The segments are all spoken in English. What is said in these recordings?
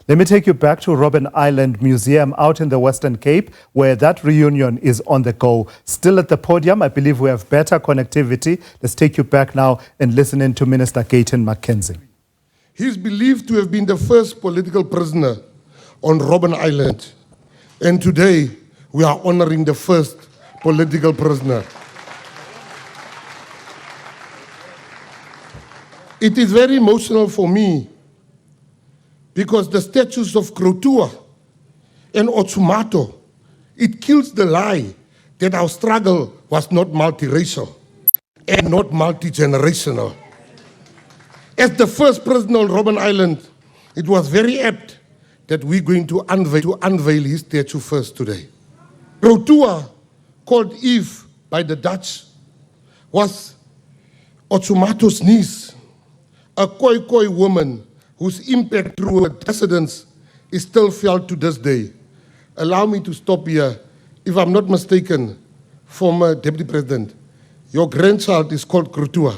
Let me take you back to Robben Island Museum out in the Western Cape, where that reunion is on the go. Still at the podium, I believe we have better connectivity. Let's take you back now and listen in to Minister Gayton Mckenzie. He's believed to have been the first political prisoner on Robben Island. And today, we are honoring the first political prisoner. It is very emotional for me because the statues of Krotua and Otsumato, it kills the lie that our struggle was not multiracial and not multi-generational. As the first prisoner on Robben Island, it was very apt that we're going to unveil his statue first today. Krotua, called Eve by the Dutch, was Otsumato's niece, a Khoi woman whose impact through her descendants is still felt to this day. Allow me to stop here. If I'm not mistaken, former Deputy President, your grandchild is called Krotua.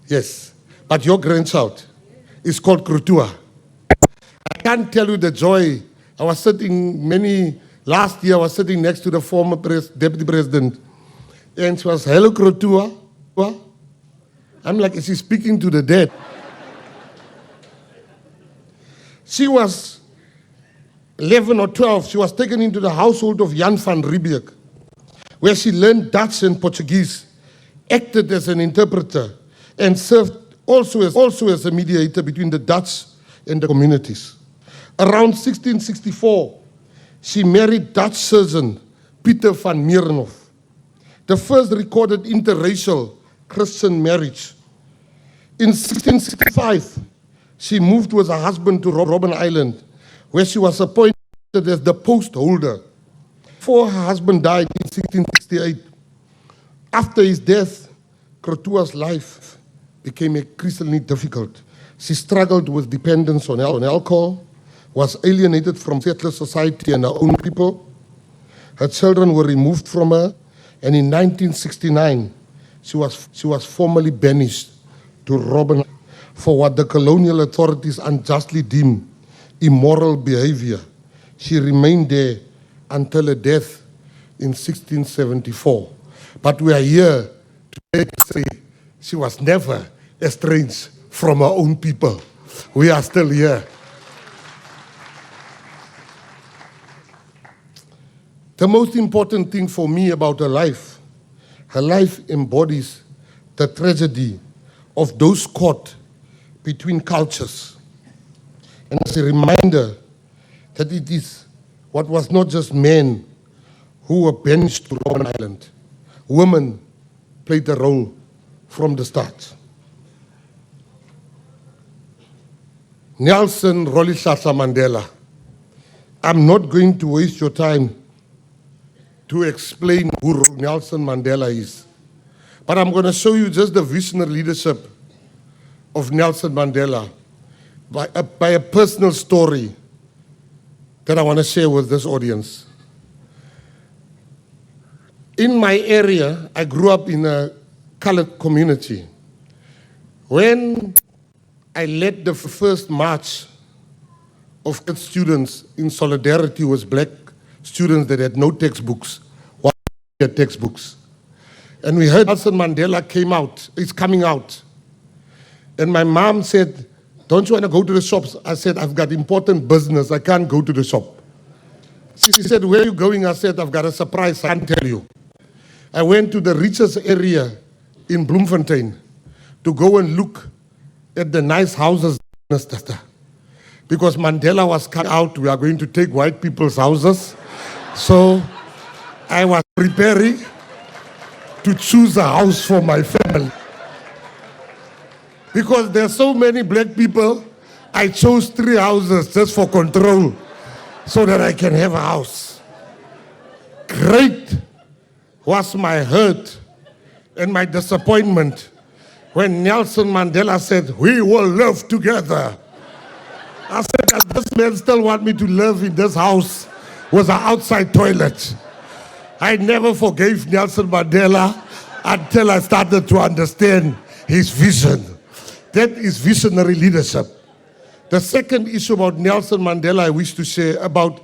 Yes, but your grandchild is called Krotua. I can't tell you the joy. I was sitting last year I was sitting next to the former Deputy President, and she was, "Hello, Krotua." I'm like, is she speaking to the dead? She was 11 or 12. She was taken into the household of Jan van Riebeeck, where she learned Dutch and Portuguese, acted as an interpreter, and served also as a mediator between the Dutch and the communities. Around 1664, she married Dutch surgeon Pieter van Mierenhof, the first recorded interracial Christian marriage. In 1665, she moved with her husband to Robben Island, where she was appointed as the post holder. Before her husband died in 1668, after his death, Krotua's life became increasingly difficult. She struggled with dependence on alcohol, was alienated from settler society and her own people. Her children were removed from her, and in 1969, she was formally banished to Robben for what the colonial authorities unjustly deemed immoral behavior. She remained there until her death in 1674. But we are here today to say she was never estranged from her own people. We are still here. The most important thing for me about her life embodies the tragedy of those caught between cultures. And as a reminder that it is what was not just men who were banished to Robben Island. Women played a role from the start. Nelson Rolihlahla Mandela. I'm not going to waste your time to explain who Nelson Mandela is. But I'm going to show you just the visionary leadership of Nelson Mandela by a personal story that I want to share with this audience. In my area, I grew up in a colored community. When I led the first march of students in solidarity with black students that had no textbooks, or had textbooks. And we heard Nelson Mandela is coming out. And my mom said, "Don't you want to go to the shops?" I said, "I've got important business, I can't go to the shop." She said, "Where are you going?" I said, "I've got a surprise, I can't tell you." I went to the richest area in Bloemfontein to go and look at the nice houses, because Mandela was cut out, we are going to take white people's houses. So I was preparing to choose a house for my family. Because there's so many black people, I chose 3 houses just for control, so that I can have a house. Great was my hurt and my disappointment when Nelson Mandela said, "We will live together." I said, "Does this man still want me to live in this house with an outside toilet?" I never forgave Nelson Mandela until I started to understand his vision. That is visionary leadership. The second issue about Nelson Mandela I wish to share about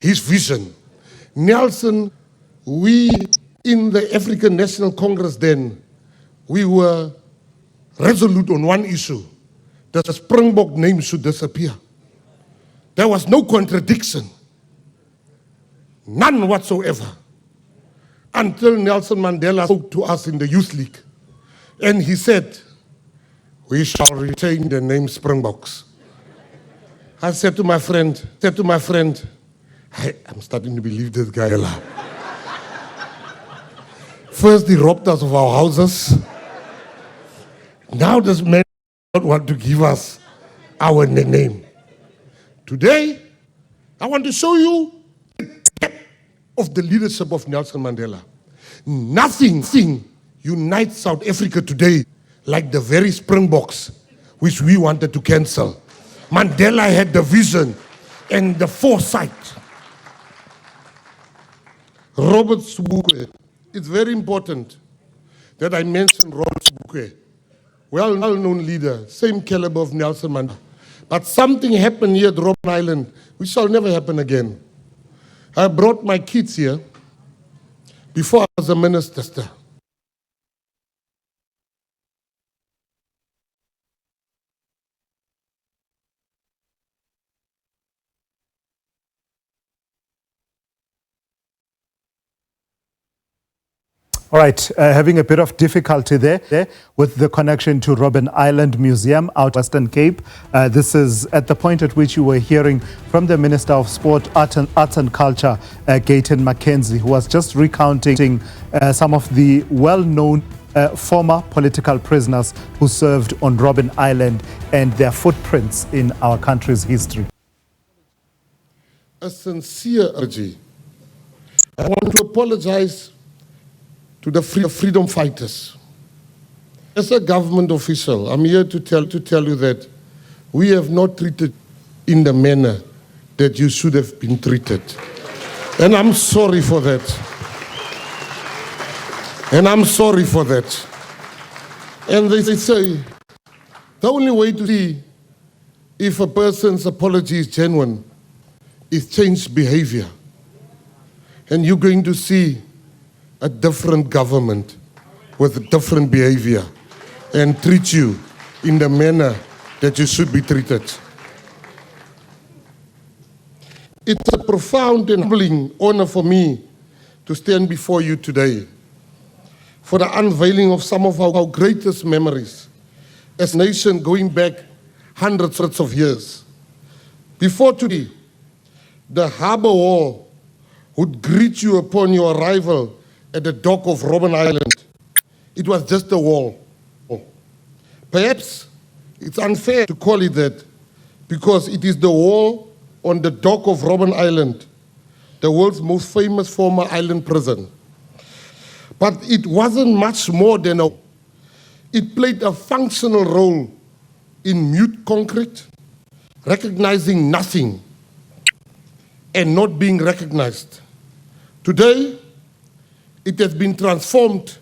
his vision. Nelson, we in the African National Congress then, we were resolute on one issue, that the Springbok name should disappear. There was no contradiction, none whatsoever, until Nelson Mandela spoke to us in the Youth League. And he said, we shall retain the name Springboks. I said to my friend, I'm starting to believe this guy a lot. First he robbed us of our houses. Now this man does not want to give us our name. Today, I want to show you the depth of the leadership of Nelson Mandela. Nothing unites South Africa today like the very Springboks which we wanted to cancel. Mandela had the vision and the foresight. Robert Sobukwe. It's very important that I mention Robert Sobukwe, well-known leader, same caliber of Nelson Mandela. But something happened here at Robben Island, which shall never happen again. I brought my kids here before I was a minister. All right, having a bit of difficulty there with the connection to Robben Island Museum out Western Cape. This is at the point at which you were hearing from the Minister of Sport, Arts and Culture, Gayton Mckenzie, who was just recounting some of the well-known former political prisoners who served on Robben Island and their footprints in our country's history. A sincere urge. I want to apologize to the freedom fighters. As a government official, I'm here to tell you that we have not treated in the manner that you should have been treated. And I'm sorry for that. And I'm sorry for that. And they say, the only way to see if a person's apology is genuine is change behavior. And you're going to see a different government with a different behavior and treat you in the manner that you should be treated. It's a profound and humbling honor for me to stand before you today for the unveiling of some of our greatest memories as a nation going back hundreds of years. Before today, the harbor wall would greet you upon your arrival at the dock of Robben Island. It was just a wall. Perhaps it's unfair to call it that because it is the wall on the dock of Robben Island, the world's most famous former island prison. But it wasn't much more than a wall. It played a functional role in mute concrete, recognizing nothing and not being recognized. Today, it has been transformed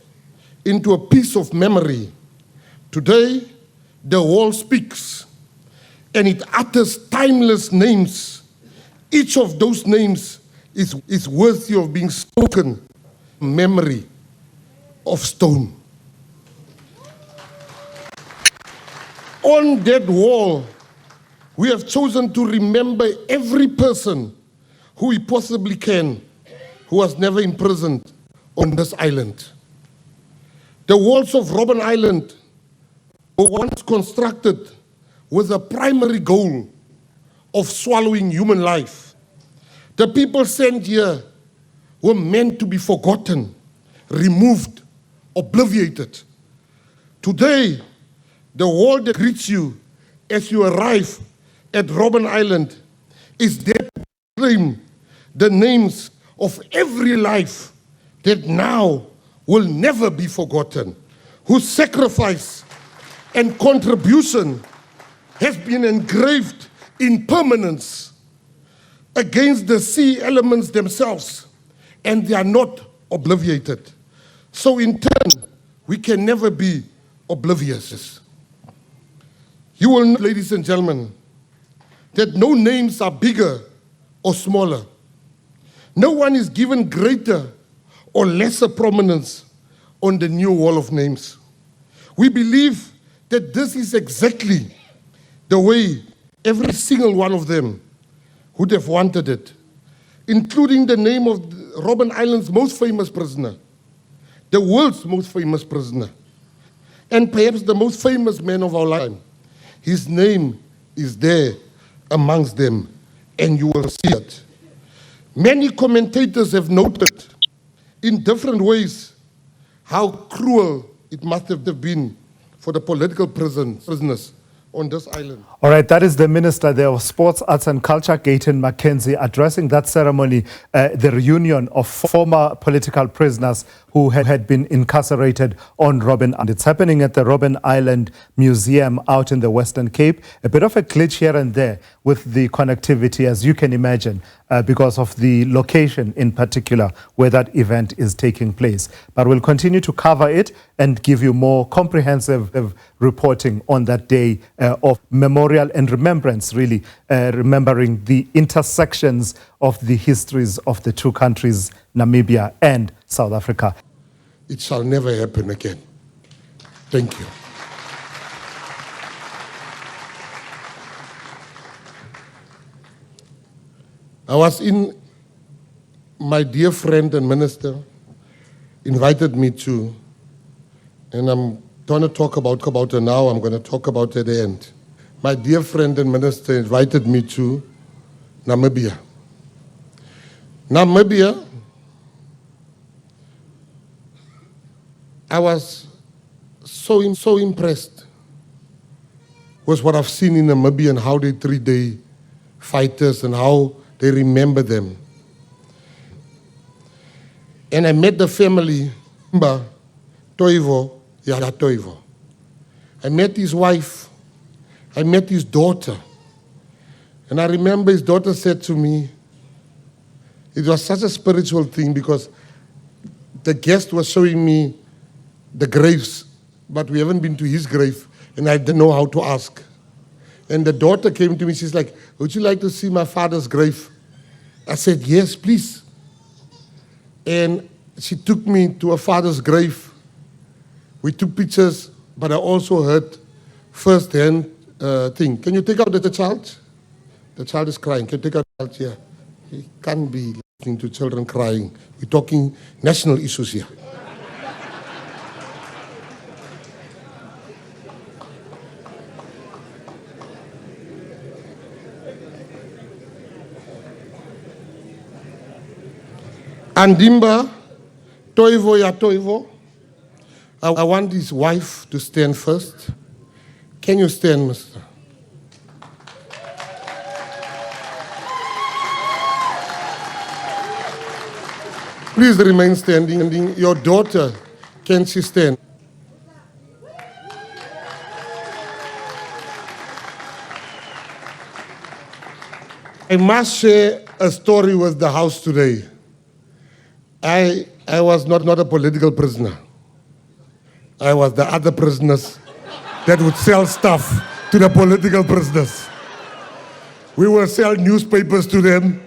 into a piece of memory. Today, the wall speaks and it utters timeless names. Each of those names is worthy of being spoken. Memory of stone. On that wall, we have chosen to remember every person who we possibly can, who was never imprisoned on this island. The walls of Robben Island were once constructed with a primary goal of swallowing human life. The people sent here were meant to be forgotten, removed, obliterated. Today, the wall that greets you as you arrive at Robben Island is there to claim the names of every life that now will never be forgotten, whose sacrifice and contribution has been engraved in permanence against the sea elements themselves, and they are not obliterated. So in turn, we can never be oblivious. You will know, ladies and gentlemen, that no names are bigger or smaller. No one is given greater or lesser prominence on the new wall of names. We believe that this is exactly the way every single one of them would have wanted it, including the name of Robben Island's most famous prisoner, the world's most famous prisoner, and perhaps the most famous man of our time. His name is there amongst them, and you will see it. Many commentators have noted in different ways how cruel it must have been for the political prisoners on this island. All right, that is the Minister there of Sports, Arts and Culture, Gayton Mckenzie, addressing that ceremony, the reunion of former political prisoners who had been incarcerated on Robben Island. It's happening at the Robben Island Museum out in the Western Cape. A bit of a glitch here and there with the connectivity, as you can imagine, because of the location in particular where that event is taking place. But we'll continue to cover it and give you more comprehensive reporting on that day of memorial and remembrance, really, remembering the intersections of the histories of the two countries, Namibia and South Africa. It shall never happen again. Thank you. I was in, my dear friend and minister invited me to, and I'm going to talk about her now, I'm going to talk about her at the end. My dear friend and minister invited me to Namibia. Namibia, I was so impressed with what I've seen in Namibia and how they treat their fighters and how they remember them. And I met the family, Toivo, Toivo. I met his wife, I met his daughter. And I remember his daughter said to me, it was such a spiritual thing because the guest was showing me the graves, but we haven't been to his grave, and I didn't know how to ask. And the daughter came to me, she's like, would you like to see my father's grave? I said, yes, please. And she took me to her father's grave. We took pictures, but I also heard first-hand thing. Can you take out the child? The child is crying. Can you take out the child here? He can't be listening to children crying. We're talking national issues here. Andimba, Toivo ya Toivo. I want his wife to stand first. Can you stand, Mr.? Please remain standing. Your daughter, can she stand? I must share a story with the house today. I was not a political prisoner. I was the other prisoners that would sell stuff to the political prisoners. We would sell newspapers to them.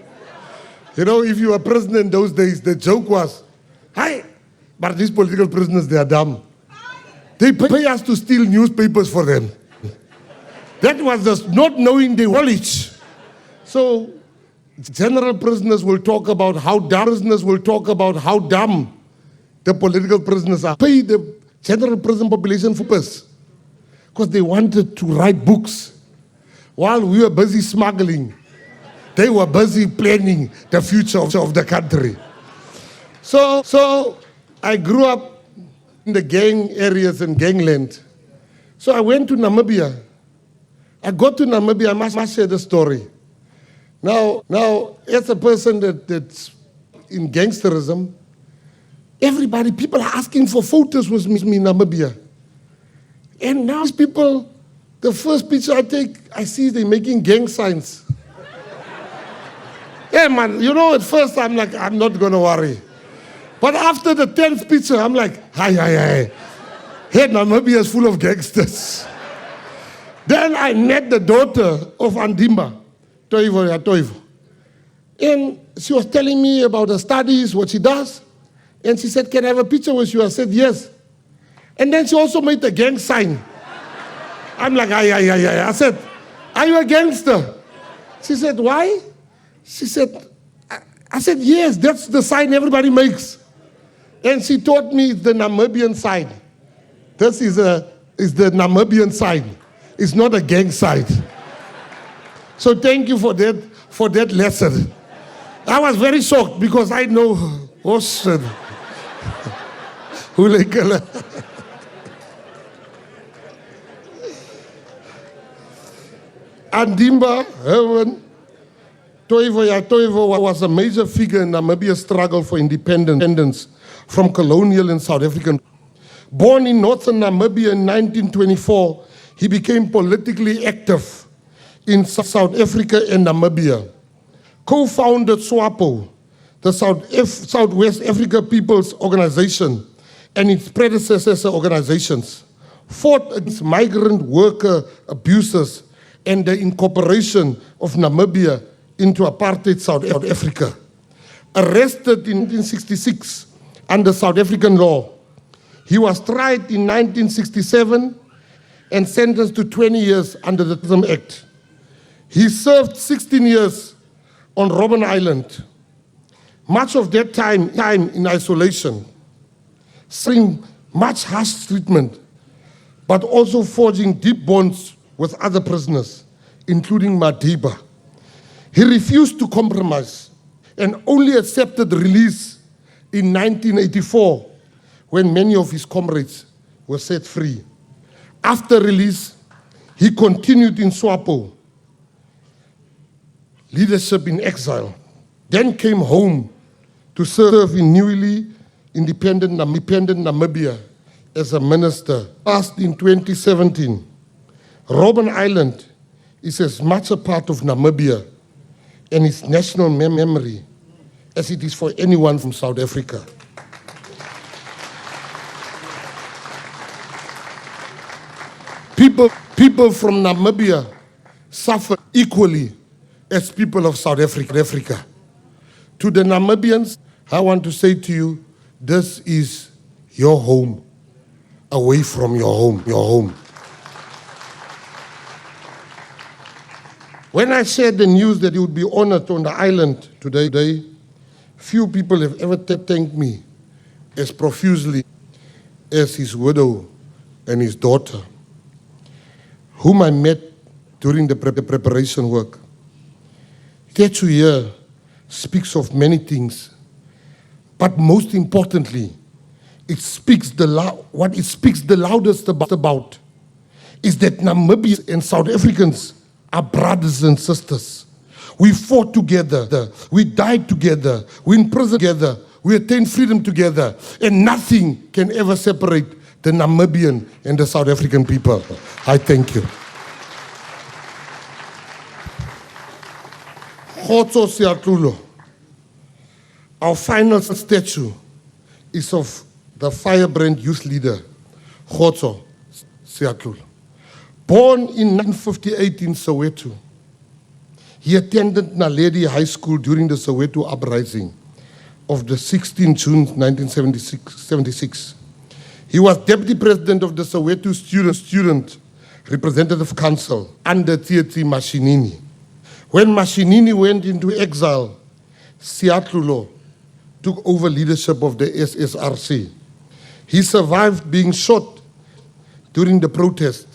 You know, if you were a prisoner in those days, the joke was, hi, but these political prisoners, they are dumb. They pay us to steal newspapers for them. That was just not knowing the knowledge. So, general prisoners will talk about how dumb the political prisoners are. Pay the general prison population for us because they wanted to write books. While we were busy smuggling, they were busy planning the future of the country. So I grew up in the gang areas and gangland. So I went to Namibia. I got to Namibia, I must share the story. Now, as a person that's in gangsterism, people are asking for photos with me in Namibia. And now people, the first picture I take, I see they're making gang signs. Yeah, man, you know, at first I'm like, I'm not going to worry. But after the 10th picture, I'm like, hi. Hey, Namibia is full of gangsters. Then I met the daughter of Andimba, Toivo. And she was telling me about her studies, what she does. And she said, can I have a picture with you? I said, yes. And then she also made a gang sign. I'm like, aye. I said, are you a gangster? She said, why? She said, I said, yes, that's the sign everybody makes. And she taught me the Namibian sign. This is the Namibian sign. It's not a gang sign. So thank you for that lesson. I was very shocked because I know Ocean. Andimba, Herman, Toivo was a major figure in Namibia's struggle for independence from colonial and South African. Born in northern Namibia in 1924, he became politically active in South Africa and Namibia. Co-founded SWAPO, the Southwest Africa People's Organization, and its predecessor organizations, fought against migrant worker abuses and the incorporation of Namibia into apartheid South Africa. Arrested in 1966 under South African law, he was tried in 1967 and sentenced to 20 years under the Terrorism Act. He served 16 years on Robben Island, much of that time in isolation, suffering much harsh treatment, but also forging deep bonds with other prisoners, including Madiba. He refused to compromise and only accepted release in 1984 when many of his comrades were set free. After release, he continued in SWAPO, leadership in exile, then came home to serve in newly independent Namibia as a minister. Passed in 2017, Robben Island is as much a part of Namibia and its national memory as it is for anyone from South Africa. People from Namibia suffer equally as people of South Africa. To the Namibians, I want to say to you, this is your home, away from your home. When I shared the news that he would be honored on the island today, few people have ever thanked me as profusely as his widow and his daughter, whom I met during the preparation work. Statue here speaks of many things, but most importantly, what it speaks the loudest about is that Namibians and South Africans are brothers and sisters. We fought together, we died together, we imprisoned together, we attained freedom together, and nothing can ever separate the Namibian and the South African people. I thank you. Khotso Siatlulo. Our final statue is of the firebrand youth leader, Khotso Siatlulo. Born in 1958 in Soweto, he attended Naledi High School during the Soweto uprising of the 16 June 1976. He was deputy president of the Soweto Student Representative Council under Tsietsi Mashinini. When Mashinini went into exile, Siatlulo took over leadership of the SSRC. He survived being shot during the protest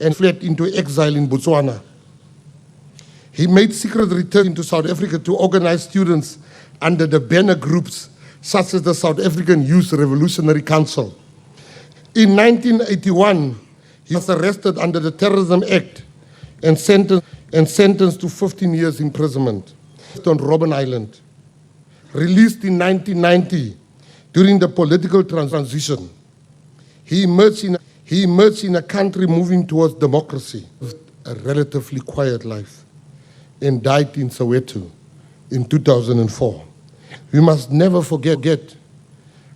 and fled into exile in Botswana. He made secret return into South Africa to organize students under the banner groups such as the South African Youth Revolutionary Council. In 1981, he was arrested under the Terrorism Act and sentenced to 15 years imprisonment on Robben Island. Released in 1990 during the political transition, he emerged in a country moving towards democracy, a relatively quiet life, and died in Soweto in 2004. We must never forget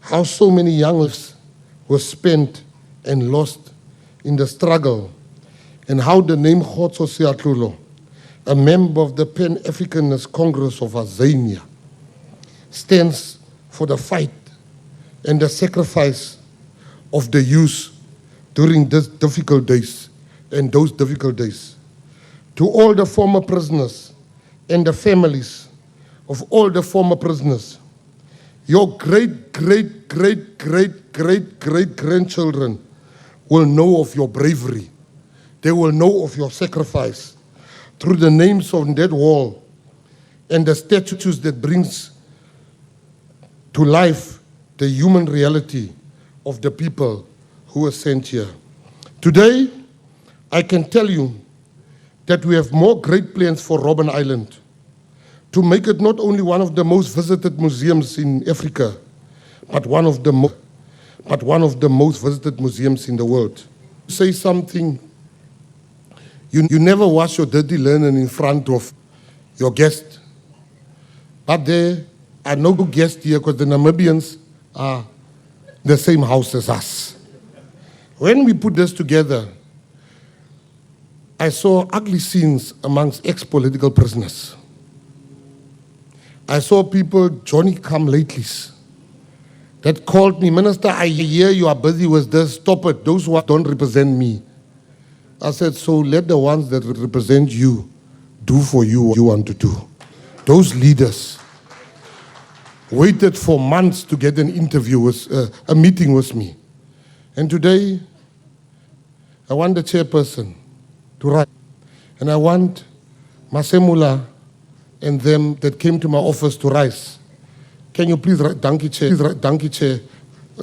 how so many young lives were spent and lost in the struggle, and how the name Khotso Siatlulo, a member of the Pan-Africanist Congress of Azania, stands for the fight and the sacrifice of the youth during these difficult days and those difficult days. To all the former prisoners and the families of all the former prisoners, your great-grandchildren will know of your bravery. They will know of your sacrifice through the names on that wall and the statues that brings to life the human reality of the people who were sent here. Today, I can tell you that we have more great plans for Robben Island to make it not only one of the most visited museums in Africa, but one of the most visited museums in the world. Say something, you never wash your dirty linen in front of your guest, but there are no guests here because the Namibians are the same house as us. When we put this together, I saw ugly scenes amongst ex-political prisoners. I saw people, Johnny-come-latelys, that called me, "Minister, I hear you are busy with this, stop it, those who don't represent me." I said, so let the ones that represent you do for you what you want to do. Those leaders waited for months to get an interview, a meeting with me. And today, I want the chairperson to write. And I want Masemula and them that came to my office to rise. Can you please rise? Dankie Chair. Dankie Chair.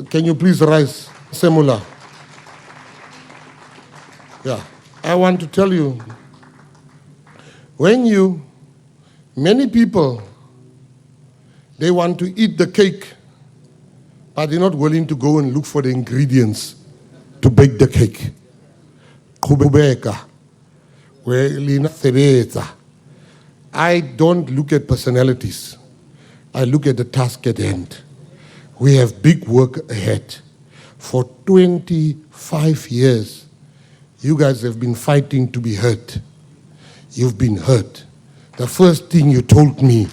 Can you please rise, Masemula? Yeah. I want to tell you, many people, they want to eat the cake, but they're not willing to go and look for the ingredients to bake the cake. I don't look at personalities. I look at the task at hand. We have big work ahead. For 25 years, you guys have been fighting to be heard. You've been heard. The first thing you told me,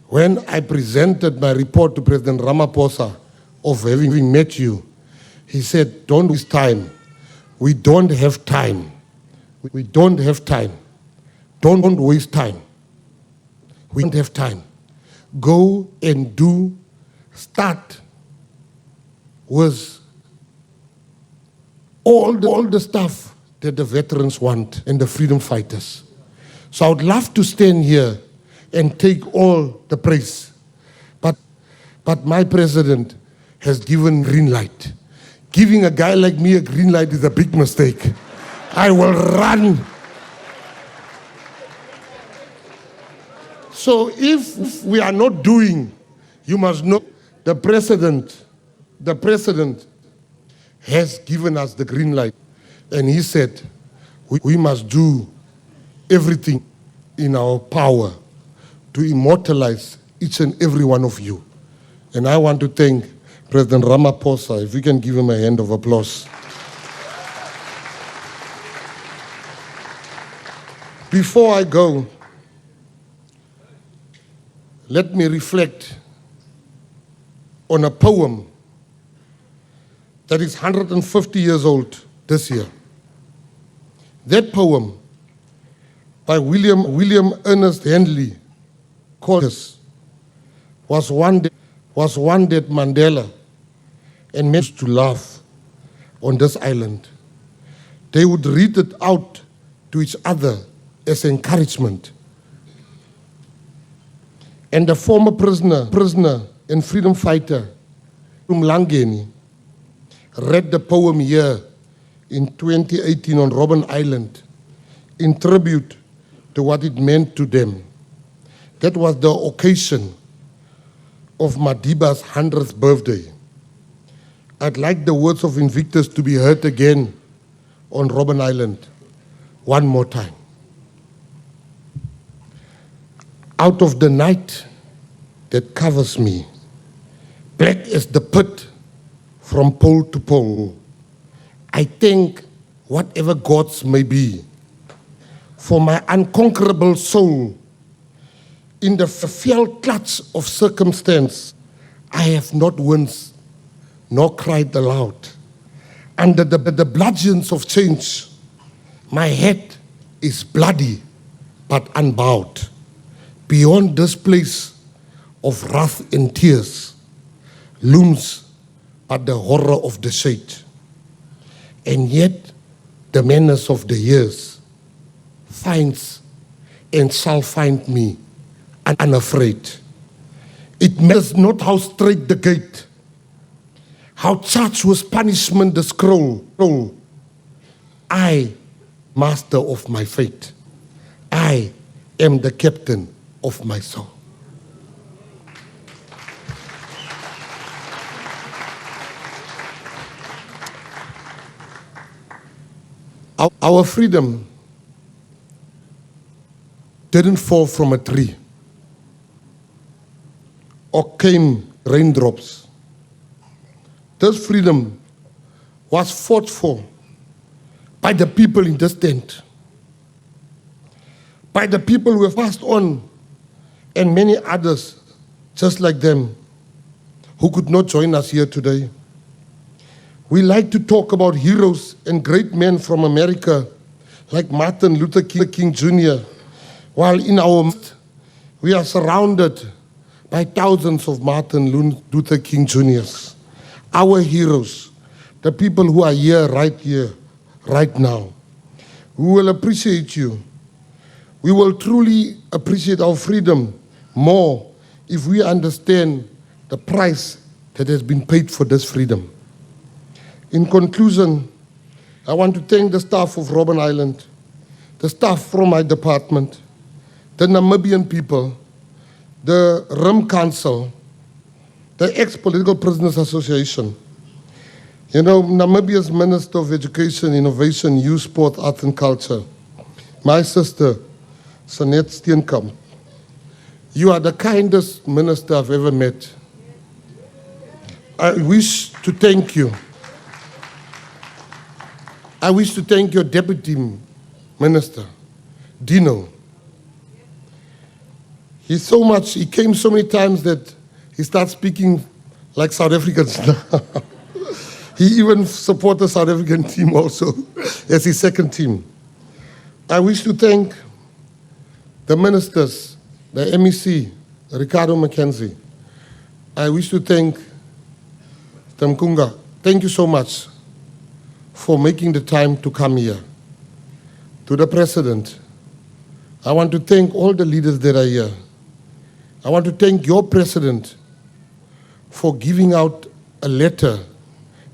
when I presented my report to President Ramaphosa of having met you, he said, don't waste time. We don't have time. We don't have time. Don't waste time. We don't have time. Go and do, start with all the stuff that the veterans want and the freedom fighters. So I would love to stand here and take all the praise. But my president has given green light. Giving a guy like me a green light is a big mistake. I will run. So if we are not doing, you must know the president has given us the green light. And he said, we must do everything in our power to immortalize each and every one of you. And I want to thank President Ramaphosa, if we can give him a hand of applause. Before I go, let me reflect on a poem that is 150 years old this year. That poem by William Ernest Henley called this, was one that Mandela and men used to laugh on this island. They would read it out to each other as encouragement. And the former prisoner and freedom fighter, Mlangeni, read the poem here in 2018 on Robben Island in tribute to what it meant to them. That was the occasion of Madiba's 100th birthday. I'd like the words of Invictus to be heard again on Robben Island one more time. Out of the night, that covers me, black as the pit from pole to pole. I thank whatever gods may be for my unconquerable soul. In the fell clutch of circumstance, I have not winced nor cried aloud. Under the bludgeons of change, my head is bloody but unbowed. Beyond this place of wrath and tears looms but the horror of the shade. And yet the menace of the years finds and shall find me unafraid. It matters not how straight the gate, how charged with punishment the scroll. I, master of my fate, I am the captain of my soul. Our freedom didn't fall from a tree or came raindrops. This freedom was fought for by the people in this tent, by the people who have passed on, and many others just like them who could not join us here today. We like to talk about heroes and great men from America like Martin Luther King Jr., while in our midst we are surrounded by thousands of Martin Luther King Jr.'s. Our heroes, the people who are here, right now. We will appreciate you. We will truly appreciate our freedom more if we understand the price that has been paid for this freedom. In conclusion, I want to thank the staff of Robben Island, the staff from my department, the Namibian people, the RIM Council, the Ex-Political Prisoners Association. You know, Namibia's Minister of Education, Innovation, Youth, Sport, Art and Culture, my sister, Sanet Steenkamp. You are the kindest minister I've ever met. I wish to thank you. I wish to thank your deputy minister, Dino. He came so many times that he starts speaking like South Africans now. He even supports the South African team also as his second team. I wish to thank the ministers, the MEC, Gayton Mckenzie. I wish to thank Tamkunga. Thank you so much for making the time to come here. To the President, I want to thank all the leaders that are here. I want to thank your President for giving out a letter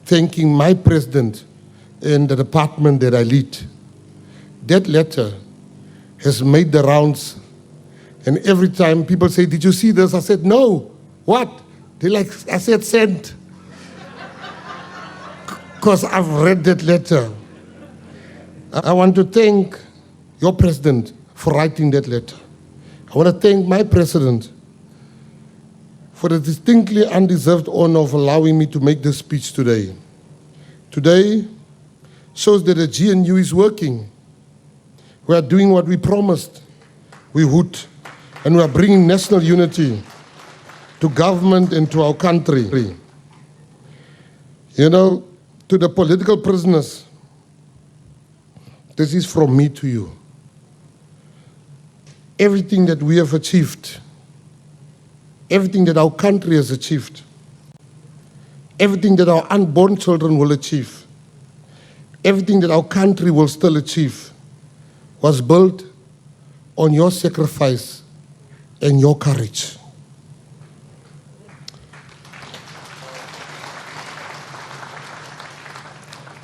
thanking my President and the department that I lead. That letter has made the rounds, and every time people say, "Did you see this?" I said, "No." What? I said, "Send." Because I've read that letter. I want to thank your President for writing that letter. I want to thank my President for the distinctly undeserved honor of allowing me to make this speech today. Today shows that the GNU is working. We are doing what we promised we would, and we are bringing national unity to government and to our country. You know, to the political prisoners, this is from me to you. Everything that we have achieved, everything that our country has achieved, everything that our unborn children will achieve, everything that our country will still achieve, was built on your sacrifice and your courage.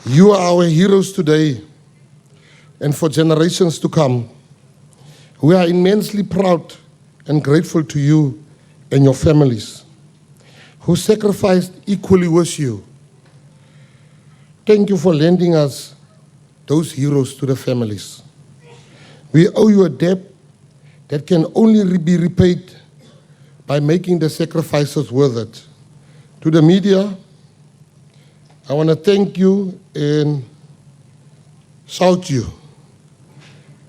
You are our heroes today and for generations to come. We are immensely proud and grateful to you and your families who sacrificed equally with you. Thank you for lending us those heroes to the families. We owe you a debt that can only be repaid by making the sacrifices worth it. To the media, I want to thank you and shout you.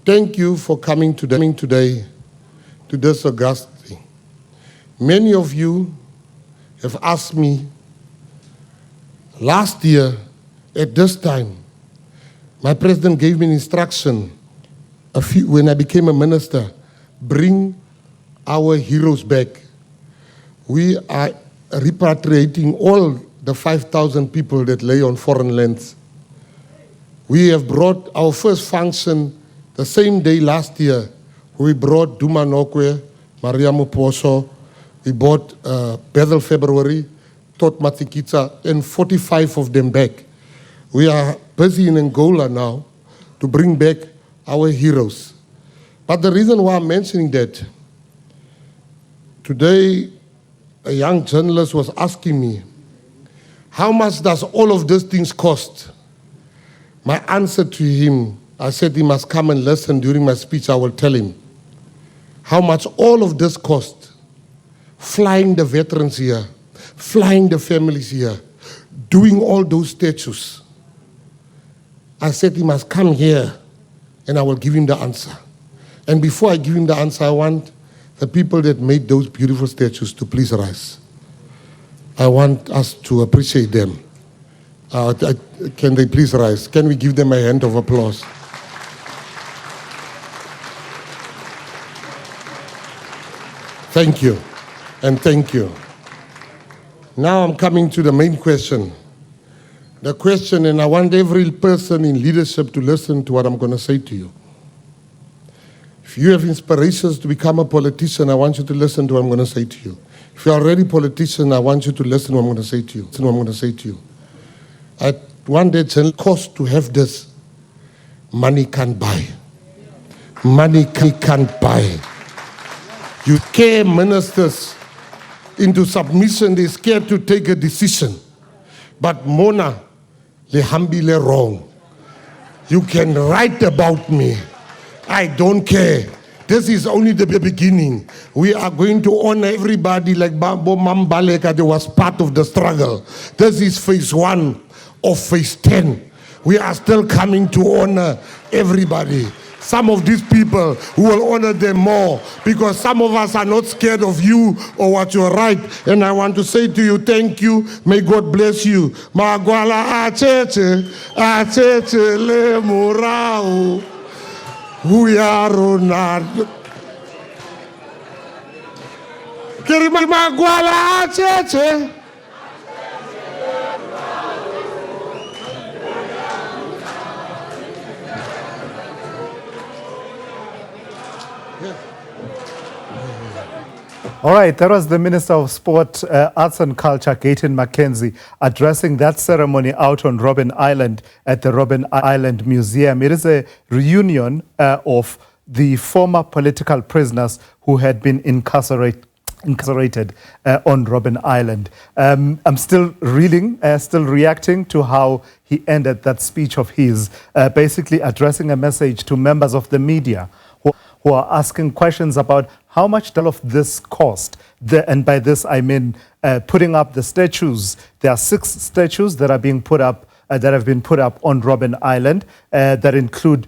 Thank you for coming today to this august thing. Many of you have asked me last year at this time. My president gave me an instruction when I became a minister, bring our heroes back. We are repatriating all the 5,000 people that lay on foreign lands. We have brought our first function the same day last year. We brought Duma Nokwe, Maria Moposo, we brought Bethel February, Tot Matikitsa, and 45 of them back. We are busy in Angola now to bring back our heroes. But the reason why I'm mentioning that, today a young journalist was asking me, how much does all of these things cost? My answer to him, I said he must come and listen during my speech. I will tell him how much all of this cost. Flying the veterans here, flying the families here, doing all those statues. I said he must come here and I will give him the answer. And before I give him the answer, I want the people that made those beautiful statues to please rise. I want us to appreciate them. Can they please rise? Can we give them a hand of applause? Thank you, and thank you. Now I'm coming to the main question. The question, and I want every person in leadership to listen to what I'm going to say to you. If you have inspirations to become a politician, I want you to listen to what I'm going to say to you. If you're already a politician, I want you to listen to what I'm going to say to you. Listen to what I'm going to say to you. I want that cost to have this. Money can't buy. Money can't buy. You scare ministers into submission. They're scared to take a decision. But Mona, lehambile wrong. You can write about me. I don't care. This is only the beginning. We are going to honor everybody like Babo Mambaleka that was part of the struggle. This is phase 1 of phase 10. We are still coming to honor everybody. Some of these people, who will honor them more, because some of us are not scared of you or what you write. And I want to say to you, thank you. May God bless you. Magwala acheche le murau. Huyaronad. Kirima magwala acheche. All right, that was the Minister of Sport, Arts and Culture, Gayton Mckenzie, addressing that ceremony out on Robben Island at the Robben Island Museum. It is a reunion of the former political prisoners who had been incarcerated on Robben Island. I'm still reeling, still reacting to how he ended that speech of his, basically addressing a message to members of the media who are asking questions about how much all of this cost. And by this, I mean putting up the statues. There are 6 statues that are being put up, that have been put up on Robben Island, that include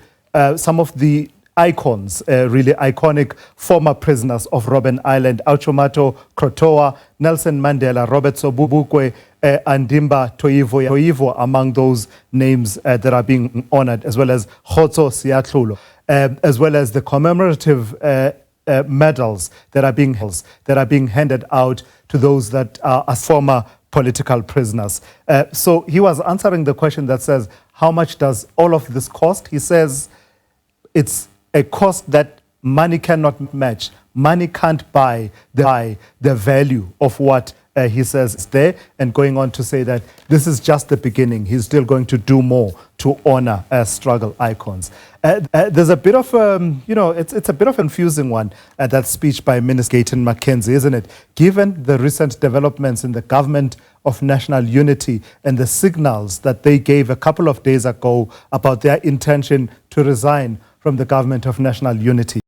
some of the icons, really iconic former prisoners of Robben Island: Auchomato Krotoa, Nelson Mandela, Robert Sobukwe, Andimba Toivo, among those names that are being honored, as well as Khotso Siatlulo, as well as the commemorative medals that are being handed out to those that are former political prisoners. So he was answering the question that says, how much does all of this cost? He says it's a cost that money cannot match. Money can't buy the value of what he says is there, and going on to say that this is just the beginning. He's still going to do more to honor struggle icons. There's a bit of, it's a bit of a confusing one, that speech by Minister Gayton Mckenzie, isn't it? Given the recent developments in the government of national unity and the signals that they gave a couple of days ago about their intention to resign from the government of national unity.